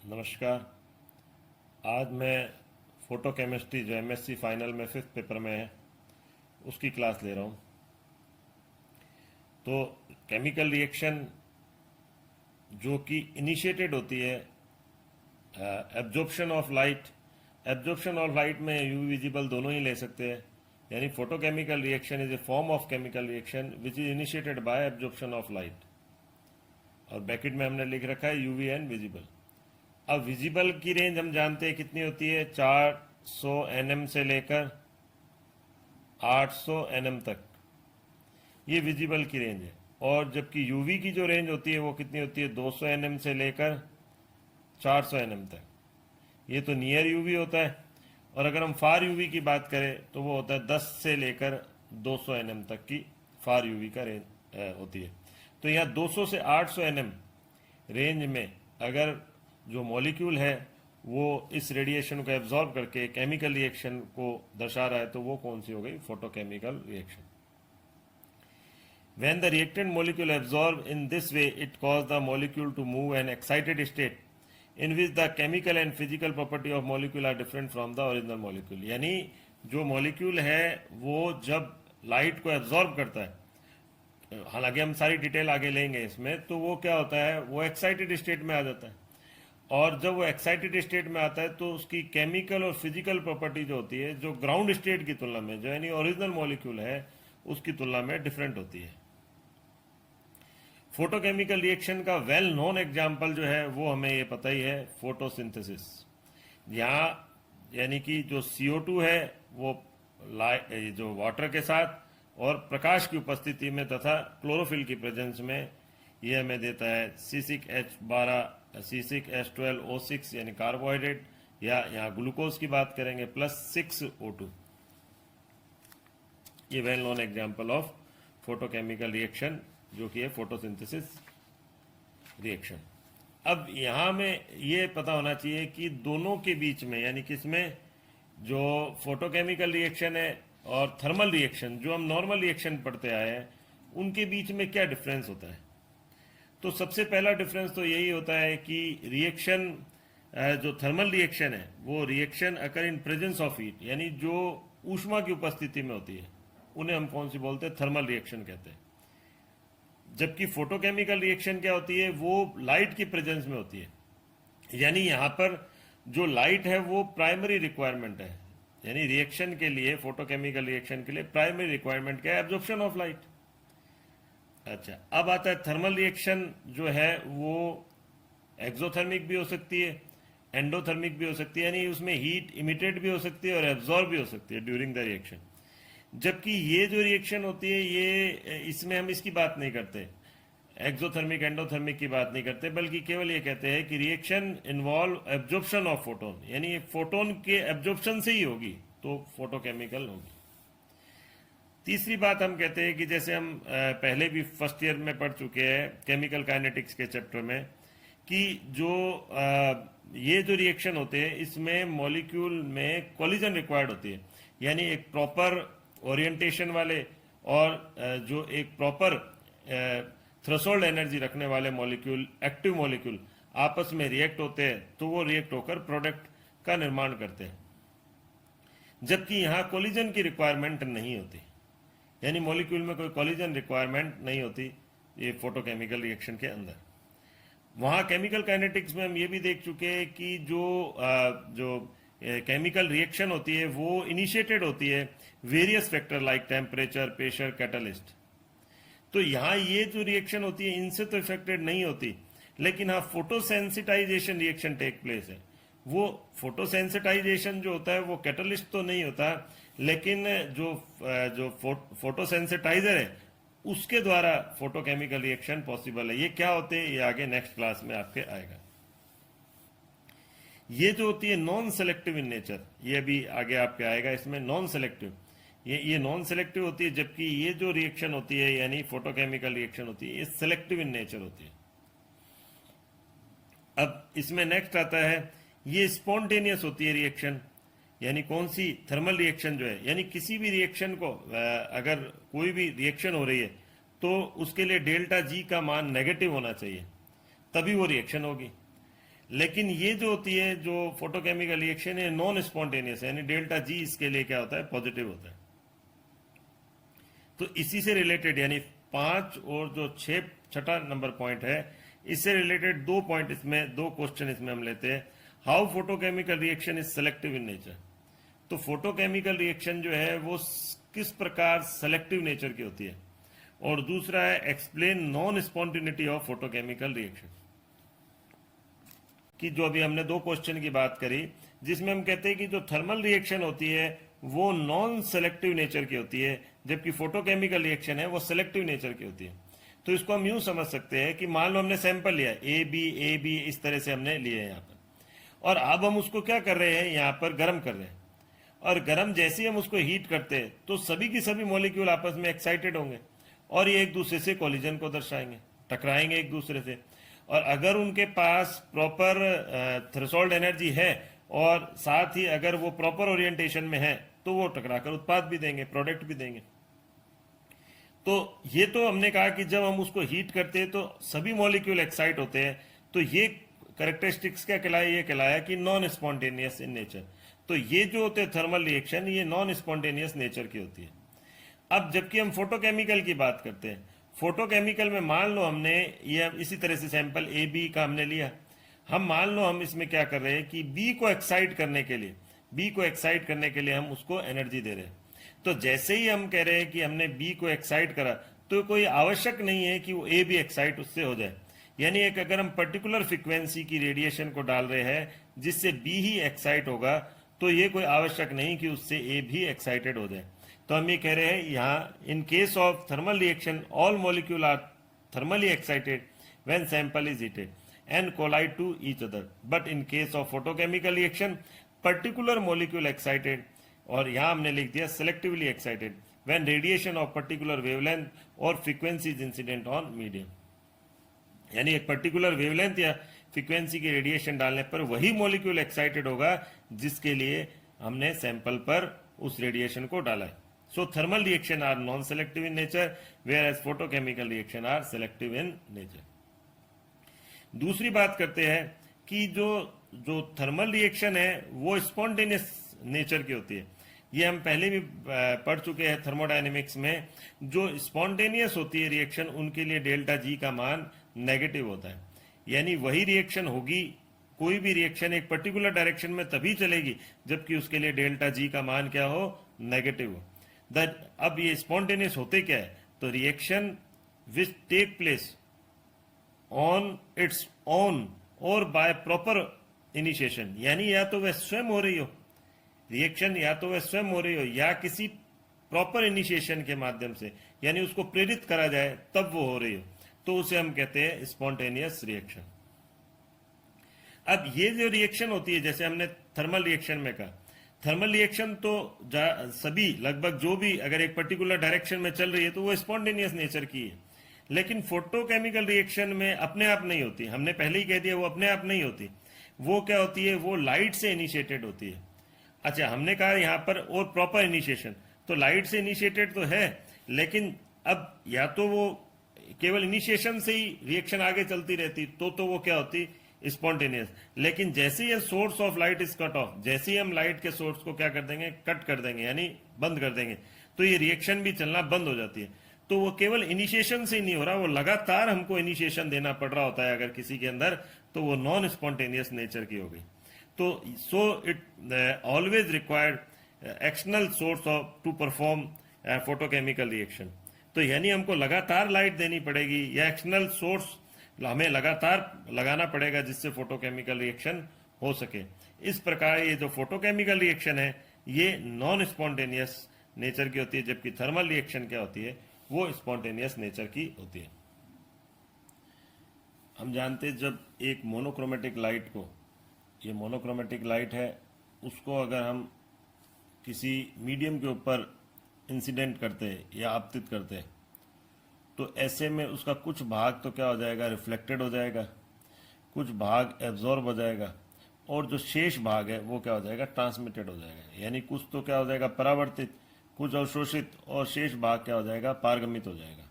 नमस्कार। आज मैं फोटो केमिस्ट्री जो एमएससी फाइनल में 5th पेपर में है उसकी क्लास ले रहा हूँ। तो केमिकल रिएक्शन जो कि इनिशिएटेड होती है एब्जॉर्प्शन ऑफ लाइट में यूवी विजिबल दोनों ही ले सकते हैं। यानी photochemical reaction is a form of chemical reaction which is initiated by absorption of light, और ब्रैकेट में हमने लिख रखा है यूवी एंड विजिबल। अब विजिबल की रेंज हम जानते हैं कितनी होती है, 400 nm से लेकर 800 nm तक, ये विजिबल की रेंज है। और जबकि यूवी की जो रेंज होती है वो कितनी होती है, 200 nm से लेकर 400 nm तक। ये तो नियर यूवी होता है। और अगर हम फार यूवी की बात करें तो वो होता है 10 से लेकर 200 nm तक की फार यूवी का रेंज होती है। तो यहाँ 200 से 800 nm रेंज में अगर जो मॉलिक्यूल है वो इस रेडिएशन को एब्जॉर्ब करके केमिकल रिएक्शन को दर्शा रहा है, तो वो कौन सी हो गई, photochemical reaction. When the reactant molecule absorb in this way, it causes the molecule to move an excited state in which the chemical and physical property of molecule are different from the original molecule। यानी जो molecule है वो जब light को absorb करता है, हालांकि हम सारी डिटेल आगे लेंगे इसमें, तो वो क्या होता है, वो एक्साइटेड स्टेट में आ जाता है। और जब वो एक्साइटेड स्टेट में आता है तो उसकी केमिकल और फिजिकल प्रॉपर्टी जो होती है, जो ग्राउंड स्टेट की तुलना में, जो यानी ओरिजिनल मॉलिक्यूल है उसकी तुलना में डिफरेंट होती है। फोटोकेमिकल रिएक्शन का वेल नोन एग्जाम्पल जो है वो हमें ये पता ही है, फोटोसिंथेसिस। यहाँ यानी कि जो CO2 है वो जो वाटर के साथ और प्रकाश की उपस्थिति में तथा क्लोरोफिल की प्रेजेंस में ये हमें देता है C6H12 C6H12O6 यानी कार्बोहाइड्रेट, या यहाँ ग्लूकोज की बात करेंगे, प्लस 6O2। ये well known example of photochemical reaction जो कि है फोटोसिंथेसिस रिएक्शन। अब यहाँ में ये पता होना चाहिए कि दोनों के बीच में, यानी किसमें, जो फोटोकेमिकल रिएक्शन है और थर्मल रिएक्शन जो हम नॉर्मल रिएक्शन पढ़ते आए हैं, उनके बीच में क्या डिफरेंस होता है। तो सबसे पहला डिफरेंस तो यही होता है कि रिएक्शन जो थर्मल रिएक्शन है वो reaction occur in presence of heat, यानी जो ऊष्मा की उपस्थिति में होती है उन्हें हम कौन सी बोलते हैं, थर्मल रिएक्शन कहते हैं। जबकि फोटोकेमिकल रिएक्शन क्या होती है, वो लाइट की प्रेजेंस में होती है। यानी यहाँ पर जो लाइट है वो प्राइमरी रिक्वायरमेंट है, यानी रिएक्शन के लिए, फोटोकेमिकल रिएक्शन के लिए प्राइमरी रिक्वायरमेंट क्या है, एब्जॉर्प्शन ऑफ लाइट। अच्छा, अब आता है थर्मल रिएक्शन जो है वो एक्सोथर्मिक भी हो सकती है, एंडोथर्मिक भी हो सकती है, यानी उसमें हीट इमिटेड भी हो सकती है और एब्जॉर्ब भी हो सकती है ड्यूरिंग द रिएक्शन। जबकि ये जो रिएक्शन होती है ये, इसमें हम इसकी बात नहीं करते, एक्सोथर्मिक एंडोथर्मिक की बात नहीं करते, बल्कि केवल ये कहते हैं कि reaction involve absorption of photon, यानी फोटोन के एब्जॉर्प्शन से ही होगी तो फोटोकेमिकल होगी। तीसरी बात हम कहते हैं कि जैसे हम पहले भी फर्स्ट ईयर में पढ़ चुके हैं केमिकल काइनेटिक्स के चैप्टर में, कि जो ये जो रिएक्शन होते हैं इसमें मॉलिक्यूल में कोलिजन रिक्वायर्ड होती है, यानी एक प्रॉपर ओरिएंटेशन वाले और जो एक प्रॉपर थ्रेशोल्ड एनर्जी रखने वाले मॉलिक्यूल, एक्टिव मॉलिक्यूल आपस में रिएक्ट होते हैं तो वो रिएक्ट होकर प्रोडक्ट का निर्माण करते हैं। जबकि यहाँ कोलिजन की रिक्वायरमेंट नहीं होती, यानी मॉलिक्यूल में कोई कोलिजन रिक्वायरमेंट नहीं होती ये फोटोकेमिकल रिएक्शन के अंदर। वहाँ केमिकल काइनेटिक्स में हम ये भी देख चुके हैं कि जो केमिकल रिएक्शन होती है वो इनिशिएटेड होती है various factor like temperature, pressure, catalyst. तो यहाँ ये जो रिएक्शन होती है इनसे तो इफेक्टेड नहीं होती, लेकिन हाँ फोटोसेंसिटाइजेशन रिएक्शन टेक प्लेस है। वो फोटोसेंसिटाइजेशन जो होता है वो कैटलिस्ट तो नहीं होता, लेकिन जो फोटोसेंसिटाइजर है उसके द्वारा फोटोकेमिकल रिएक्शन पॉसिबल है। ये क्या होते हैं ये आगे नेक्स्ट क्लास में आपके आएगा। ये जो होती है नॉन सेलेक्टिव इन नेचर, ये भी आगे आपके आएगा, इसमें नॉन सेलेक्टिव, ये नॉन सेलेक्टिव होती है, जबकि ये जो रिएक्शन होती है यानी फोटोकेमिकल रिएक्शन होती है ये सेलेक्टिव इन नेचर होती है। अब इसमें नेक्स्ट आता है, ये स्पॉन्टेनियस होती है रिएक्शन, यानी कौन सी, थर्मल रिएक्शन जो है, यानी किसी भी रिएक्शन को अगर कोई भी रिएक्शन हो रही है तो उसके लिए डेल्टा जी का मान नेगेटिव होना चाहिए तभी वो रिएक्शन होगी। लेकिन ये जो होती है जो फोटोकेमिकल रिएक्शन है नॉन स्पॉन्टेनियस है, यानी डेल्टा जी इसके लिए क्या होता है, पॉजिटिव होता है। तो इसी से रिलेटेड यानी 5 और जो 6 छठा नंबर पॉइंट है, इससे रिलेटेड 2 पॉइंट इसमें, 2 क्वेश्चन इसमें हम लेते हैं। How photochemical reaction is selective in nature. तो फोटोकेमिकल रिएक्शन जो है वो किस प्रकार सेलेक्टिव नेचर की होती है। और दूसरा है explain non spontaneity of photochemical reaction, कि जो अभी हमने 2 क्वेश्चन की बात करी जिसमें हम कहते हैं कि जो थर्मल रिएक्शन होती है वो नॉन सेलेक्टिव नेचर की होती है, जबकि फोटोकेमिकल रिएक्शन है वो सेलेक्टिव नेचर की होती है। तो इसको हम यूं समझ सकते हैं कि मान लो हमने सैंपल लिया ए बी इस तरह से हमने लिए यहाँ पर, और अब हम उसको क्या कर रहे हैं, यहाँ पर गर्म कर रहे हैं, और गर्म जैसे ही हम उसको हीट करते हैं तो सभी की सभी मॉलिक्यूल आपस में एक्साइटेड होंगे और ये एक दूसरे से कोलिजन को दर्शाएंगे, टकराएंगे एक दूसरे से। और अगर उनके पास प्रॉपर थ्रेशोल्ड एनर्जी है और साथ ही अगर वो प्रॉपर ओरिएंटेशन में है तो वो टकराकर उत्पाद भी देंगे, प्रोडक्ट भी देंगे। तो ये तो हमने कहा कि जब हम उसको हीट करते हैं तो सभी मॉलिक्यूल एक्साइट होते हैं, तो ये कैरेक्टरिस्टिक्स क्या कहलाया, ये कहलाया कि नॉन स्पॉन्टेनियस इन नेचर। तो ये जो होते हैं थर्मल रिएक्शन, ये नॉन स्पॉन्टेनियस नेचर की होती है। अब जबकि हम फोटोकेमिकल की बात करते हैं, फोटोकेमिकल में मान लो हमने ये इसी तरह से सैंपल ए बी का हमने लिया, हम मान लो हम इसमें क्या कर रहे हैं कि बी को एक्साइट करने के लिए हम उसको एनर्जी दे रहे हैं। तो जैसे ही हम कह रहे हैं कि हमने बी को एक्साइट करा तो कोई आवश्यक नहीं है कि वो ए भी एक्साइट उससे हो जाए, यानी एक अगर हम पर्टिकुलर फ्रीक्वेंसी की रेडिएशन को डाल रहे हैं जिससे बी ही एक्साइट होगा, तो ये कोई आवश्यक नहीं कि उससे ए भी एक्साइटेड हो जाए। तो हम ये कह रहे हैं यहाँ in case of thermal reaction all molecule are thermally excited when sample is heated and collide to each other, but in case of photochemical reaction particular molecule excited, और यहाँ हमने लिख दिया selectively excited when radiation of particular wavelength और frequency is incident on medium. यानी एक particular wavelength या frequency की रेडिएशन डालने पर वही मॉलिक्यूल एक्साइटेड होगा जिसके लिए हमने सैंपल पर उस रेडिएशन को डाला है। So thermal reaction are non selective in nature whereas photochemical reaction are selective in nature. दूसरी बात करते हैं कि जो थर्मल रिएक्शन है वो स्पॉन्टेनियस नेचर की होती है। ये हम पहले भी पढ़ चुके हैं थर्मोडायनेमिक्स में, जो स्पॉन्टेनियस होती है रिएक्शन उनके लिए डेल्टा जी का मान नेगेटिव होता है, यानी वही रिएक्शन होगी, कोई भी रिएक्शन एक पर्टिकुलर डायरेक्शन में तभी चलेगी जबकि उसके लिए डेल्टा जी का मान क्या हो, नेगेटिव हो। अब ये स्पॉन्टेनियस होते क्या है, तो reaction which take place on its own और बाय प्रॉपर इनिशिएशन, यानी या तो वह स्वयं हो रही हो रिएक्शन, या तो वह स्वयं हो रही हो या किसी प्रॉपर इनिशिएशन के माध्यम से, यानी उसको प्रेरित करा जाए तब वो हो रही हो, तो उसे हम कहते हैं स्पॉन्टेनियस रिएक्शन। अब ये जो रिएक्शन होती है, जैसे हमने थर्मल रिएक्शन में कहा, थर्मल रिएक्शन तो सभी लगभग जो भी अगर एक पर्टिकुलर डायरेक्शन में चल रही है तो वो स्पॉन्टेनियस नेचर की है। लेकिन फोटोकेमिकल रिएक्शन में अपने आप नहीं होती, हमने पहले ही कह दिया वो अपने आप नहीं होती, वो क्या होती है, वो लाइट से इनिशिएटेड होती है। अच्छा, हमने कहा यहाँ पर और प्रॉपर इनिशिएशन, तो लाइट से इनिशिएटेड तो है, लेकिन अब या तो वो केवल इनिशिएशन से ही रिएक्शन आगे चलती रहती तो वो क्या होती, स्पॉन्टेनियस। लेकिन जैसे ही source of light is cut off, जैसे ही हम लाइट के सोर्स को क्या कर देंगे, कट कर देंगे, यानी बंद कर देंगे, तो ये रिएक्शन भी चलना बंद हो जाती है। तो वो केवल इनिशिएशन से ही नहीं हो रहा, वो लगातार हमको इनिशिएशन देना पड़ रहा होता है अगर किसी के अंदर, तो वो नॉन स्पॉन्टेनियस नेचर की हो गई। तो so it always required external source of to perform photochemical reaction. तो यानी हमको लगातार लाइट देनी पड़ेगी या एक्सटर्नल सोर्स हमें लगातार लगाना पड़ेगा जिससे फोटोकेमिकल रिएक्शन हो सके। इस प्रकार ये जो फोटोकेमिकल रिएक्शन है ये नॉन स्पॉन्टेनियस नेचर की होती है, जबकि थर्मल रिएक्शन क्या होती है, वो स्पॉन्टेनियस नेचर की होती है। हम जानते हैं जब एक मोनोक्रोमेटिक लाइट को, ये मोनोक्रोमेटिक लाइट है, उसको अगर हम किसी मीडियम के ऊपर इंसिडेंट करते हैं या आपतित करते हैं तो ऐसे में उसका कुछ भाग तो क्या हो जाएगा, रिफ्लेक्टेड हो जाएगा, कुछ भाग एब्जॉर्ब हो जाएगा, और जो शेष भाग है वो क्या हो जाएगा, ट्रांसमिटेड हो जाएगा। यानी कुछ तो क्या हो जाएगा, परावर्तित, कुछ अवशोषित, और शेष भाग क्या हो जाएगा, पारगमित हो जाएगा।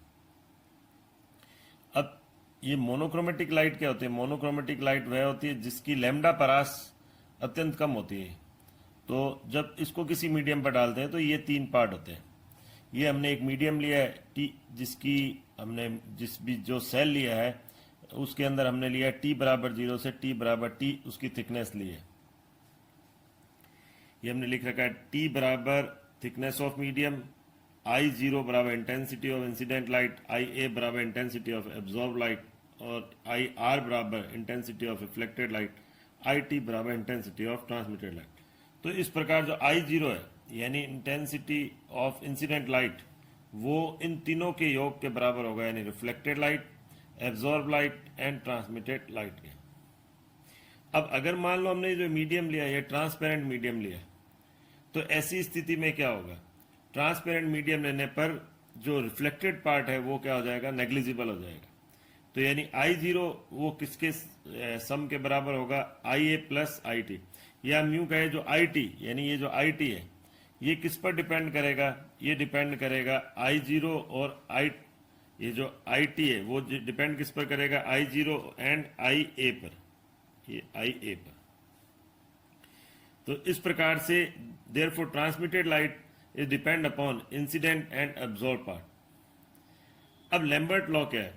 अब ये मोनोक्रोमेटिक लाइट क्या होती है? मोनोक्रोमेटिक लाइट वह होती है जिसकी लैम्डा परास अत्यंत कम होती है। तो जब इसको किसी मीडियम पर डालते हैं तो ये 3 पार्ट होते हैं। ये हमने एक मीडियम लिया है टी, जिसकी हमने जिस भी जो सेल लिया है उसके अंदर हमने लिया टी बराबर 0 से टी बराबर टी उसकी थिकनेस ली है। ये हमने लिख रखा है टी बराबर thickness of medium, I zero बराबर इंटेंसिटी ऑफ इंसिडेंट लाइट, आई ए बराबर इंटेंसिटी ऑफ एब्जॉर्ब लाइट और आई आर बराबर intensity of reflected light, I T बराबर इंटेंसिटी ऑफ ट्रांसमिटेड लाइट। तो इस प्रकार जो आई जीरो है यानी इंटेंसिटी ऑफ इंसिडेंट लाइट वो इन तीनों के योग के बराबर होगा, यानी reflected light, absorb light and transmitted light के। अब अगर मान लो हमने जो मीडियम लिया ये ट्रांसपेरेंट मीडियम लिया, तो ऐसी स्थिति में क्या होगा? ट्रांसपेरेंट मीडियम लेने पर जो रिफ्लेक्टेड पार्ट है वो क्या हो जाएगा? नेग्लिजिबल हो जाएगा। तो यानी आई जीरो वो किसके सम के बराबर होगा? आई ए प्लस आई टी, या हम यूं कहें जो आई टी यानी ये जो आई टी है ये किस पर डिपेंड करेगा? ये डिपेंड करेगा आई जीरो और आई, ये जो आई टी है वो डिपेंड किस पर करेगा? आई जीरो एंड आई ए पर, ये आई ए पर। तो इस प्रकार से therefore transmitted light is depend upon incident and absorb part. अब लैम्बर्ट लॉ क्या है?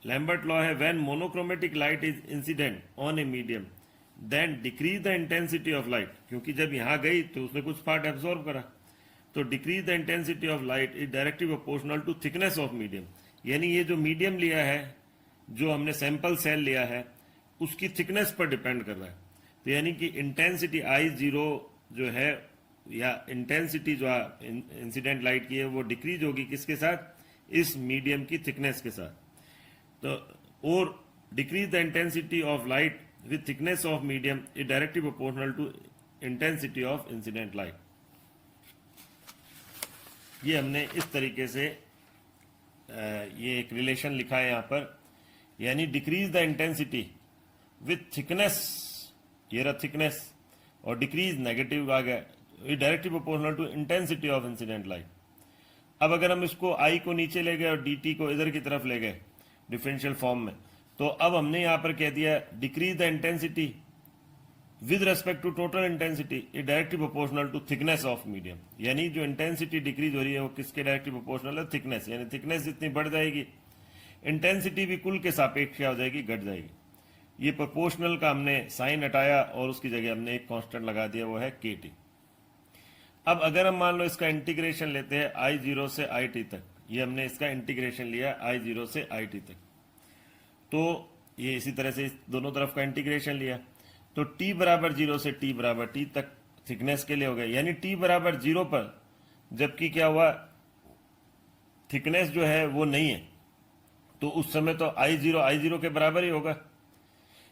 लैम्बर्ट लॉ है when monochromatic light is incident on a medium then decrease the intensity of light, क्योंकि जब यहां गई तो उसने कुछ पार्ट एब्जॉर्ब करा, तो decrease the intensity of light is directly proportional to thickness of medium. यानी ये जो मीडियम लिया है, जो हमने सैंपल सेल लिया है, उसकी थिकनेस पर डिपेंड कर रहा है। तो यानी कि इंटेंसिटी आई जीरो जो है या इंटेंसिटी जो इंसिडेंट लाइट की है वो डिक्रीज होगी किसके साथ? इस मीडियम की थिकनेस के साथ। तो और decrease the intensity of light with thickness of medium is directly proportional to intensity of incident light. ये हमने इस तरीके से ये एक रिलेशन लिखा है यहां पर, यानी decrease the intensity with thickness, ये रहा थिकनेस, और डिक्रीज नेगेटिव आ गया, ये directly proportional to intensity of incident light. अब अगर हम इसको आई को नीचे ले गए और डी टी को इधर की तरफ ले गए डिफरेंशियल फॉर्म में, तो अब हमने यहां पर कह दिया decrease the intensity with respect to total intensity is directly proportional to thickness of medium. यानी जो इंटेंसिटी डिक्रीज हो रही है वो किसके डायरेक्टली प्रोपोर्शनल है? थिकनेस। यानी थिकनेस जितनी बढ़ जाएगी इंटेंसिटी भी कुल के सापेक्ष क्या हो जाएगी? घट जाएगी। ये प्रोपोर्शनल का हमने साइन हटाया और उसकी जगह हमने एक कांस्टेंट लगा दिया, वो है के टी। अब अगर हम मान लो इसका इंटीग्रेशन लेते हैं आई जीरो से आई टी तक, ये हमने इसका इंटीग्रेशन लिया आई जीरो से आई टी तक, तो ये इसी तरह से दोनों तरफ का इंटीग्रेशन लिया, तो t बराबर 0 से t बराबर t तक थिकनेस के लिए हो गया। यानी t बराबर 0 पर जबकि क्या हुआ, थिकनेस जो है वो नहीं है, तो उस समय तो आई जीरो के बराबर ही होगा।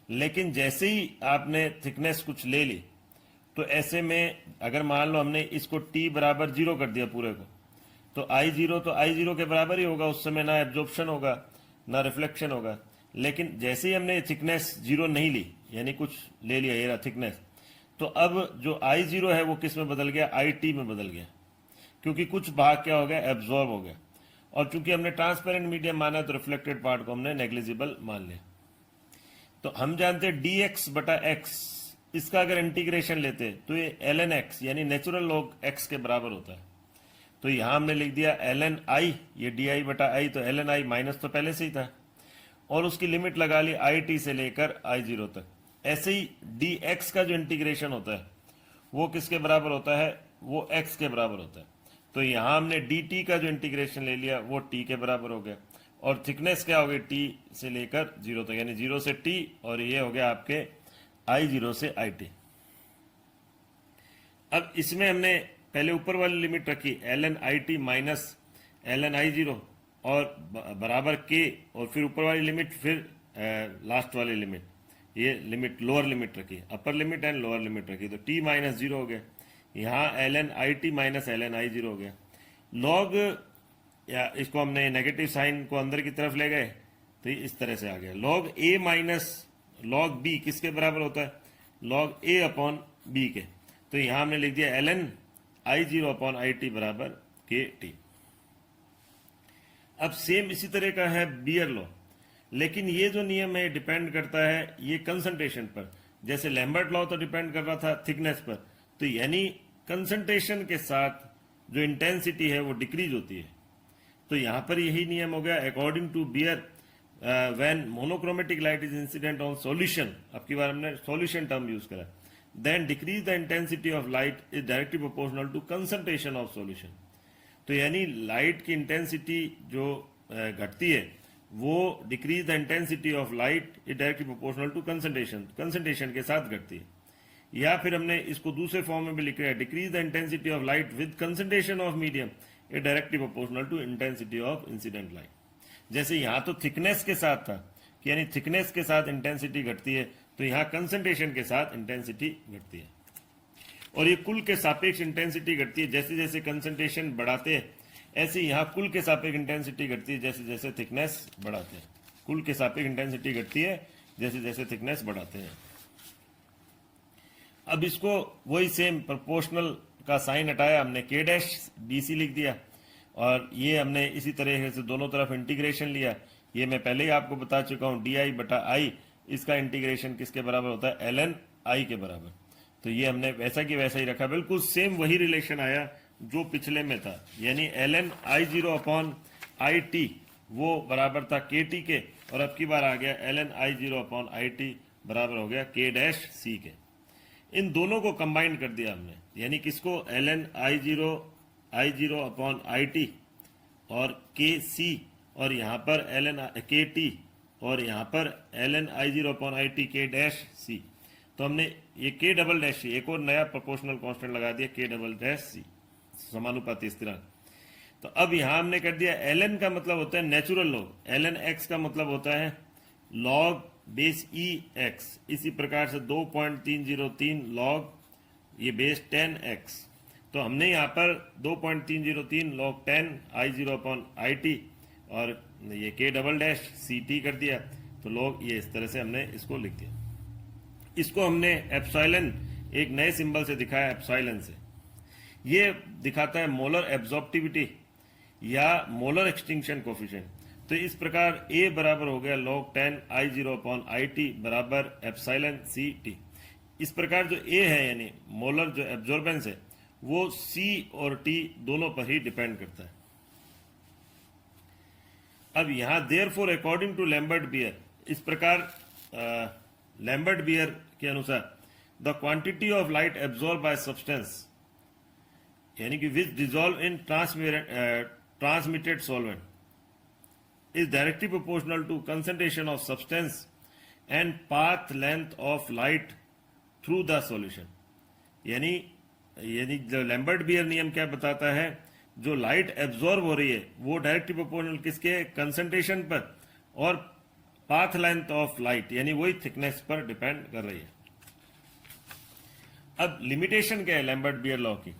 लेकिन जैसे ही आपने थिकनेस कुछ ले ली, तो ऐसे में अगर मान लो हमने इसको t बराबर 0 कर दिया पूरे को, तो आई जीरो के बराबर ही होगा। उस समय ना एब्जॉर्प्शन होगा ना रिफ्लेक्शन होगा। लेकिन जैसे ही हमने थिकनेस 0 नहीं ली, यानी कुछ ले लिया, ये रहा थिकनेस, तो अब जो आई जीरो है वो किस में बदल गया? आई टी में बदल गया, क्योंकि कुछ भाग क्या हो गया? एब्जॉर्ब हो गया। और चूंकि हमने ट्रांसपेरेंट मीडियम माना तो रिफ्लेक्टेड पार्ट को हमने नेग्लिजिबल मान लिया। तो हम जानते हैं डी एक्स बटा एक्स, इसका अगर इंटीग्रेशन लेते तो ये एल एन एक्स यानी नेचुरल लॉग एक्स के बराबर होता है। तो यहां हमने लिख दिया एल एन आई, ये डी आई बटा आई, तो एल एन आई माइनस तो पहले से ही था, और उसकी लिमिट लगा ली आई टी से लेकर आई जीरो तक। ऐसे ही डी एक्स का जो इंटीग्रेशन होता है वो किसके बराबर होता है? वो एक्स के बराबर होता है। तो यहां हमने डी टी का जो इंटीग्रेशन ले लिया वो टी के बराबर हो गया, और थिकनेस क्या हो गई? टी से लेकर 0 तक, यानी 0 से टी, और ये हो गया आपके आई जीरो से आई टी। अब इसमें हमने पहले ऊपर वाली लिमिट रखी L N I T minus L N I zero और बराबर के, और फिर ऊपर वाली लिमिट, फिर लास्ट वाली लिमिट, ये लिमिट लोअर लिमिट रखी, upper limit and lower limit रखी, तो t माइनस 0 हो गया। यहाँ L N I T minus L N I zero हो गया। लॉग, या इसको हमने नेगेटिव साइन को अंदर की तरफ ले गए तो ये इस तरह से आ गया। Log a minus log b किसके बराबर होता है? लॉग a अपॉन b के। तो यहां हमने लिख दिया L N I zero upon I T बराबर के टी। अब सेम इसी तरह का है बियर लॉ। लेकिन ये जो नियम है डिपेंड करता है ये कंसंट्रेशन पर। जैसे लैम्बर्ट लॉ तो डिपेंड कर रहा था थिकनेस पर, तो यानी कंसंट्रेशन के साथ जो इंटेंसिटी है वो डिक्रीज होती है। तो यहां पर यही नियम हो गया according to Beer when monochromatic light is incident on solution, अब की बार हमने सॉल्यूशन टर्म यूज करा, then decrease the intensity of light is directly proportional to concentration of solution. तो यानी लाइट की इंटेंसिटी जो घटती है वो decrease the intensity of light is directly proportional to concentration के साथ घटती है। या फिर हमने इसको दूसरे फॉर्म में भी लिखा है decrease the intensity of light with concentration of medium is directly proportional to intensity of incident light. जैसे यहां तो थिकनेस के साथ था कि यानी थिकनेस के साथ इंटेंसिटी घटती है, तो यहां कंसंट्रेशन के साथ इंटेंसिटी घटती है। और ये कुल के सापेक्ष इंटेंसिटी घटती है, जैसे जैसे कंसंट्रेशन बढ़ाते हैं ऐसे यहां कुल के सापेक्ष इंटेंसिटी घटती है जैसे जैसे थिकनेस बढ़ाते हैं। कुल के सापेक्ष इंटेंसिटी घटती है जैसे जैसे थिकनेस बढ़ाते हैं। अब इसको वही सेम प्रोपोर्शनल का साइन हटाया, हमने के डैश डीसी लिख दिया, और ये हमने इसी तरह से दोनों तरफ इंटीग्रेशन लिया। ये मैं पहले ही आपको बता चुका हूं डी बटा आई, इसका इंटीग्रेशन किसके बराबर होता है, एल एन आई के बराबर। तो ये हमने वैसा की वैसा ही रखा, बिल्कुल सेम वही रिलेशन आया जो पिछले में था, यानी L N I zero upon I T वो बराबर था के टी के, और अब की बार आ गया L N I zero upon I T बराबर हो गया के डैश सी के। इन दोनों को कंबाइन कर दिया हमने, यानी किसको, L N I zero upon I T और के सी, और यहां पर एल एन के टी, और यहां पर L N I zero upon I T K dash C. तो हमने ये के डबल डैश सी, एक और नया प्रोपोर्शनल कांस्टेंट लगा दिया, के डबल डैश सी समानुपाती स्थिरांक। तो अब यहां हमने कर दिया एल एन का मतलब होता है natural log, L N X का मतलब होता है लॉग बेस ई एक्स। इसी प्रकार से 2.303 लॉग ये बेस 10x। तो हमने यहाँ पर 2.303 log 10 I zero upon I T और ये के डबल डैश सी टी कर दिया। तो लॉग ये इस तरह से हमने इसको लिख दिया। इसको हमने एप्सिलॉन एक नए सिंबल से दिखाया, एप्सिलॉन से। ये दिखाता है मोलर एब्जॉर्प्टिविटी या मोलर एक्सटिंक्शन कोफिशिएंट। तो इस प्रकार A बराबर हो गया log 10 I zero upon I T बराबर एप्सिलॉन सी टी। इस प्रकार जो A है यानी मोलर जो एब्जॉर्बेंस है वो C और T दोनों पर ही डिपेंड करता है। अब यहां therefore according to Lambert Beer, इस प्रकार लैम्बर्ट बियर के अनुसार the quantity of light absorb by substance यानी कि which dissolve in transmitted solvent is directly proportional to concentration of substance and path length of light through the solution। यानी जो Lambert beer नियम क्या बताता है, जो लाइट एब्जॉर्ब हो रही है वो डायरेक्टली प्रोपोर्शनल किसके, कंसंट्रेशन पर, और पाथ लेंथ ऑफ लाइट यानी वही थिकनेस पर डिपेंड कर रही है। अब लिमिटेशन क्या है लैम्बर्ट बियर लॉ की।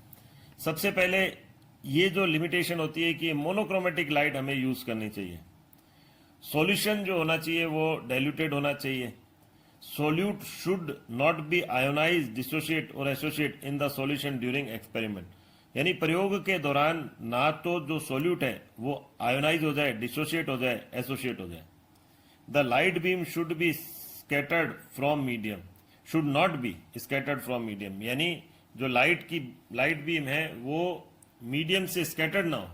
सबसे पहले ये जो लिमिटेशन होती है कि मोनोक्रोमेटिक लाइट हमें यूज करनी चाहिए। सॉल्यूशन जो होना चाहिए वो डाइल्यूटेड होना चाहिए। Solute should not be ionise, dissociate और associate in the solution during experiment. यानी प्रयोग के दौरान ना तो जो सोल्यूट है वो आयोनाइज हो जाए, डिसोशिएट हो जाए, एसोसिएट हो जाए। The light beam should be scattered from medium, should not B scattered from medium. यानी जो लाइट बीम है वो मीडियम से स्कैटर्ड ना हो।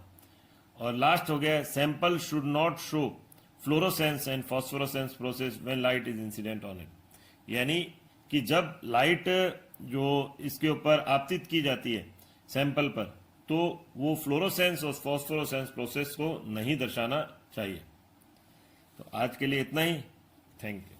और लास्ट हो गया sample should not show fluorescence and phosphorescence process when light is incident on it. यानी कि जब लाइट जो इसके ऊपर आपतित की जाती है सैंपल पर, तो वो फ्लोरोसेंस और फॉस्फोरोसेंस प्रोसेस को नहीं दर्शाना चाहिए। तो आज के लिए इतना ही, थैंक यू।